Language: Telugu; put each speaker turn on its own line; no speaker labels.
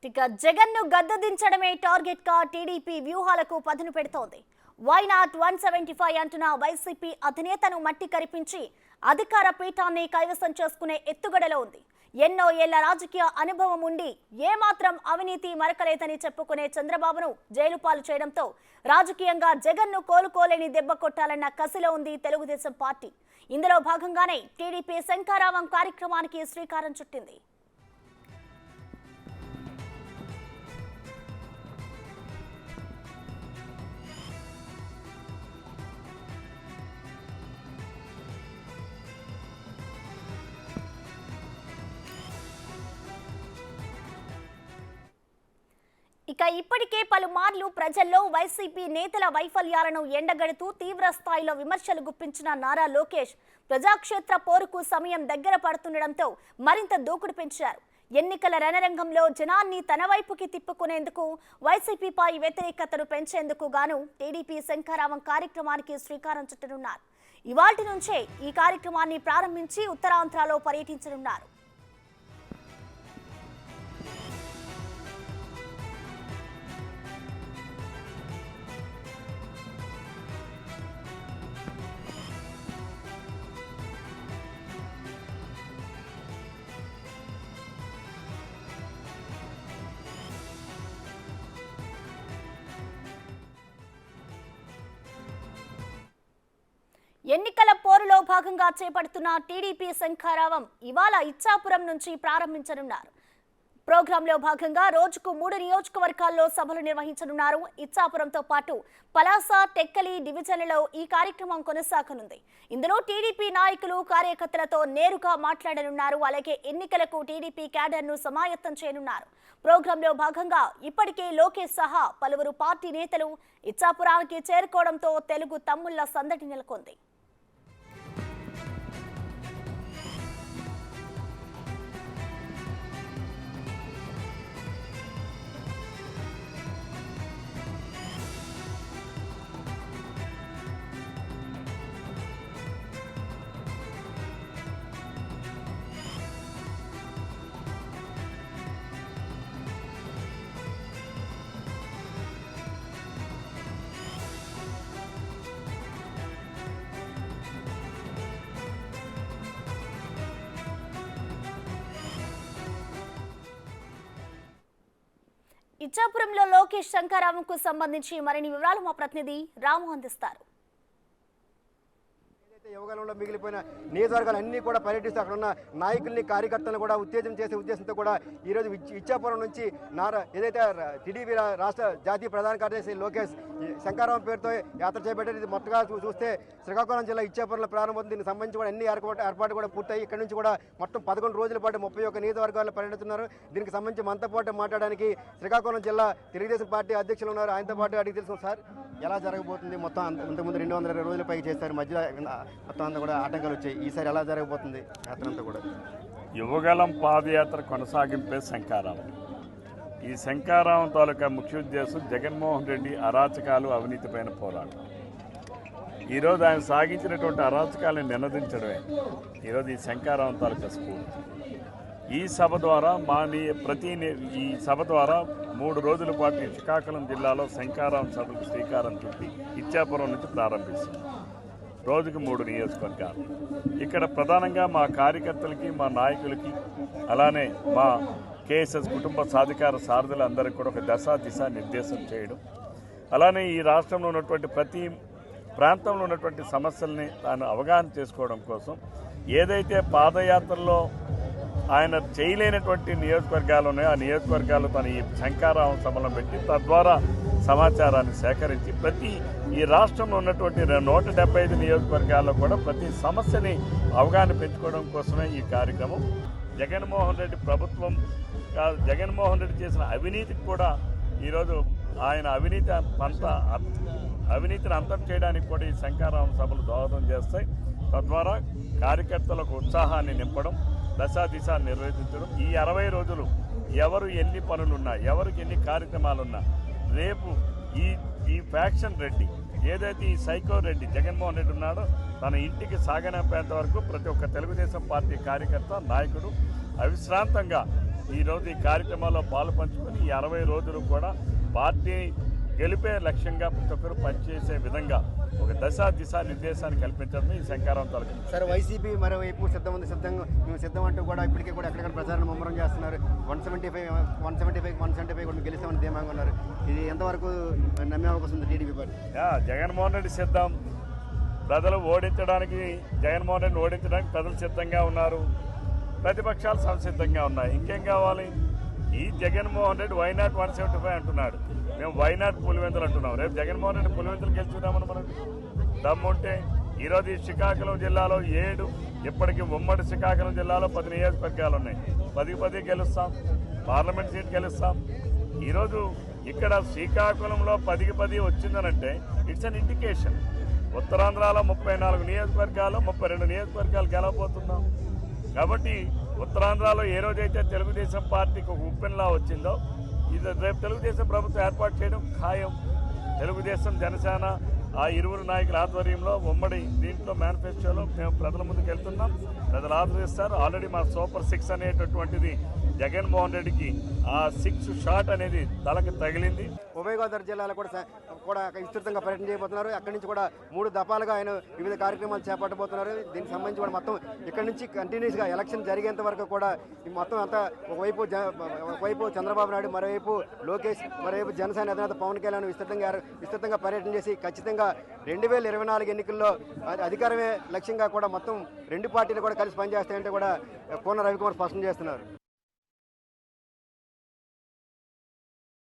ఇక జగన్ను గద్దదించడమే టార్గెట్ గా టీడీపీ వ్యూహాలకు పదును పెడుతోంది. వై నాట్ 175 అంటున్న వైసీపీ అధినేతను మట్టి కరిపించి అధికార పీఠాన్ని కైవసం చేసుకునే ఎత్తుగడలో ఉంది. ఎన్నో ఏళ్ల రాజకీయ అనుభవం ఉండి ఏమాత్రం అవినీతి మరకలేదని చెప్పుకునే చంద్రబాబును జైలు పాలు చేయడంతో రాజకీయంగా జగన్ను కోలుకోలేని దెబ్బ కొట్టాలన్న కసిలో ఉంది తెలుగుదేశం పార్టీ. ఇందులో భాగంగానే టీడీపీ శంఖారావం కార్యక్రమానికి శ్రీకారం చుట్టింది. ఇక ఇప్పటికే పలుమార్లు ప్రజల్లో వైసీపీ నేతల వైఫల్యాలను ఎండగడుతూ తీవ్ర స్థాయిలో విమర్శలు గుప్పించిన నారా లోకేష్ ప్రజాక్షేత్ర పోరుకు సమయం దగ్గర పడుతుండటంతో మరింత దూకుడు పెంచారు. ఎన్నికల రణరంగంలో జనాన్ని తన వైపుకి తిప్పుకునేందుకు వైసీపీపై వ్యతిరేకతను పెంచేందుకు గాను టీడీపీ శంఖారావం కార్యక్రమానికి శ్రీకారం చుట్టనున్నారు. ఇవాల్టి నుంచే ఈ కార్యక్రమాన్ని ప్రారంభించి ఉత్తరాంధ్రలో పర్యటించనున్నారు. ఎన్నికల పోరులో భాగంగా చేపడుతున్న టీడీపీ శంఖారావం ఇవాళ ఇచ్చాపురం నుంచి ప్రారంభించనున్నారు. ప్రోగ్రాంలో భాగంగా రోజుకు 3 నియోజకవర్గాల్లో సభలు నిర్వహించనున్నారు. ఇచ్చాపురంతో పాటు పలాస, టెక్కలి డివిజన్లలో ఈ కార్యక్రమం కొనసాగనుంది. ఇందులో టీడీపీ నాయకులు, కార్యకర్తలతో నేరుగా మాట్లాడనున్నారు. అలాగే ఎన్నికలకు టీడీపీ క్యాడర్ను సమాయత్తం చేయనున్నారు. ప్రోగ్రాంలో భాగంగా ఇప్పటికే లోకేష్ సహా పలువురు పార్టీ నేతలు ఇచ్చాపురానికి చేరుకోవడంతో తెలుగు తమ్ముళ్ల సందడి నెలకొంది. ఇచ్చాపురంలో లోకేష్ శంఖారావంకు సంబంధించి మరిన్ని వివరాలు మా ప్రతినిధి రాము అందిస్తారు.
యువగలంలో మిగిలిపోయిన నియోజకవర్గాలు అన్ని కూడా పర్యటిస్తూ అక్కడ ఉన్న నాయకుల్ని, కార్యకర్తలను కూడా ఉత్తేజం చేసే ఉద్దేశంతో కూడా ఈరోజు ఇచ్చాపురం నుంచి ఏదైతే టీడీపీ రాష్ట్ర జాతీయ ప్రధాన కార్యదర్శి లోకేష్ శంఖారావం పేరుతో యాత్ర చేపట్టారు. ఇది మొత్తగా చూస్తే శ్రీకాకుళం జిల్లా ఇచ్చాపురంలో ప్రారంభం. దీనికి సంబంధించి కూడా అన్ని ఏర్పాటు కూడా పూర్తయి ఇక్కడ నుంచి కూడా మొత్తం 11 రోజుల పాటు 31 నియోజకవర్గాల్లో పర్యటిస్తున్నారు. దీనికి సంబంధించి మనతో పాటు మాట్లాడడానికి శ్రీకాకుళం జిల్లా తెలుగుదేశం పార్టీ అధ్యక్షులు ఉన్నారు. ఆయనతో పాటు అడిగి తెలుసు సార్ ఎలా జరగబోతుంది. మొత్తం ఇంతకుముందు 220 రోజుల పైకి చేస్తారు, మధ్య మొత్తం అంతా కూడా ఆటంకాలు వచ్చాయి. ఈసారి ఎలా జరగబోతుంది యాత్ర అంతా కూడా?
యువగలం పాదయాత్ర కొనసాగింపే శంఖారావం. ఈ శంఖారావం తాలూకా ముఖ్య ఉద్దేశం జగన్మోహన్ రెడ్డి అరాచకాలు, అవినీతిపైన పోరాటం. ఈరోజు ఆయన సాగించినటువంటి అరాచకాలను నినదించడమే ఈరోజు ఈ శంఖారావం తాలూకా స్ఫూర్తి. ఈ సభ ద్వారా ఈ సభ ద్వారా 3 రోజుల పాటు శ్రీకాకుళం జిల్లాలో శంఖారావం సభకు శ్రీకారం చుట్టి ఇచ్చాపురం నుంచి ప్రారంభిస్తుంది. రోజుకు 3 నియోజకవర్గాలు. ఇక్కడ ప్రధానంగా మా కార్యకర్తలకి, మా నాయకులకి, అలానే మా కేఎస్ఎస్ కుటుంబ సాధికార సారథులందరికీ కూడా ఒక దిశ నిర్దేశం చేయడం, అలానే ఈ రాష్ట్రంలో ఉన్నటువంటి ప్రతి ప్రాంతంలో ఉన్నటువంటి సమస్యల్ని తాను అవగాహన చేసుకోవడం కోసం ఏదైతే పాదయాత్రలో ఆయన చేయలేనటువంటి నియోజకవర్గాలు ఉన్నాయో ఆ నియోజకవర్గాలు తన ఈ శంఖారావం సభలను పెట్టి తద్వారా సమాచారాన్ని సేకరించి ఈ రాష్ట్రంలో ఉన్నటువంటి 175 నియోజకవర్గాల్లో కూడా ప్రతి సమస్యని అవగాహన పెంచుకోవడం కోసమే ఈ కార్యక్రమం. జగన్మోహన్ రెడ్డి చేసిన అవినీతికి కూడా ఈరోజు ఆయన అవినీతిని అంతం చేయడానికి కూడా ఈ శంఖారావం సభలు దోహదం చేస్తాయి. తద్వారా కార్యకర్తలకు ఉత్సాహాన్ని నింపడం, దిశ నిర్వహించడం. ఈ 60 రోజులు ఎవరు ఎన్ని పనులున్నా, ఎవరికి ఎన్ని కార్యక్రమాలున్నా, రేపు ఈ ఫ్యాక్షన్ రెడ్డి ఏదైతే ఈ సైకో రెడ్డి జగన్మోహన్ రెడ్డి ఉన్నాడో తన ఇంటికి సాగనంపేంత వరకు ప్రతి ఒక్క తెలుగుదేశం పార్టీ కార్యకర్త, నాయకుడు అవిశ్రాంతంగా ఈరోజు ఈ కార్యక్రమాల్లో పాలు పంచుకొని ఈ 60 రోజులు కూడా పార్టీ గెలిపే లక్ష్యంగా ప్రతి ఒక్కరు పనిచేసే విధంగా ఒక దిశా నిర్దేశాన్ని కల్పించడం ఈ శంకారావం తాలూకా.
సరే, వైసీపీ మరోవైపు మేము సిద్ధం అంటూ కూడా ఇప్పటికే కూడా ఎక్కడెక్కడ ప్రచారం ముమ్మరం చేస్తున్నారు. 175 కూడా గెలిస్తామని ధీమాగా ఉన్నారు. ఇది ఎంతవరకు నమ్మే అవకాశం ఉంది టీడీపీ పార్టీ?
జగన్మోహన్ రెడ్డి సిద్ధం. ప్రజలు ఓడించడానికి, జగన్మోహన్ రెడ్డిని ఓడించడానికి ప్రజలు సిద్ధంగా ఉన్నారు. ప్రతిపక్షాలు సంసిద్ధంగా ఉన్నాయి. ఇంకేం కావాలి? ఈ జగన్మోహన్ రెడ్డి వైనాట్ 175 అంటున్నాడు. మేము వైనాట్ పులివెందులు అంటున్నాం. రేపు జగన్మోహన్ రెడ్డి పులివెందులు గెలుచుదామని మనకు దమ్ముంటే ఈరోజు ఈ శ్రీకాకుళం జిల్లాలో 7 ఇప్పటికీ ఉమ్మడి శ్రీకాకుళం జిల్లాలో 10 నియోజకవర్గాలు ఉన్నాయి. 10 గెలుస్తాం. పార్లమెంట్ సీట్ గెలుస్తాం. ఈరోజు ఇక్కడ శ్రీకాకుళంలో 10 వచ్చిందనంటే ఇట్స్ అన్ ఇండికేషన్. ఉత్తరాంధ్రలో 34 నియోజకవర్గాలు, 32 నియోజకవర్గాలు గెలవబోతున్నాం. కాబట్టి ఉత్తరాంధ్రలో ఏ రోజైతే తెలుగుదేశం పార్టీకి ఒక ఉప్పెన్లా వచ్చిందో, ఇది రేపు తెలుగుదేశం ప్రభుత్వం ఏర్పాటు చేయడం ఖాయం. తెలుగుదేశం, జనసేన ఆ ఇరువురు నాయకుల ఆధ్వర్యంలో ఉమ్మడి దీంట్లో మేనిఫెస్టోలో మేము ప్రజల ముందుకు వెళ్తున్నాం. ప్రజలు ఆదరిస్తారు. ఆల్రెడీ మా సూపర్ 6 అనేటటువంటిది జగన్మోహన్ రెడ్డికి ఆ 6 షాట్ అనేది తలకు తగిలింది.
ఉభయ గోదావరి జిల్లాలో కూడా విస్తృతంగా పర్యటన చేయబోతున్నారు. అక్కడి నుంచి కూడా 3 దఫాలుగా ఆయన వివిధ కార్యక్రమాలు చేపట్టబోతున్నారు. దీనికి సంబంధించి కూడా మొత్తం ఇక్కడి నుంచి కంటిన్యూస్గా ఎలక్షన్ జరిగేంత వరకు కూడా మొత్తం అంతా ఒకవైపు చంద్రబాబు నాయుడు, మరోవైపు లోకేష్, మరోవైపు జనసేన అధినేత పవన్ కళ్యాణ్ విస్తృతంగా పర్యటన చేసి ఖచ్చితంగా 2024 ఎన్నికల్లో అధికారమే లక్ష్యంగా కూడా మొత్తం 2 పార్టీలు కూడా కలిసి పనిచేస్తాయంటే కూడా కోన రవికుమార్ స్పష్టం చేస్తున్నారు.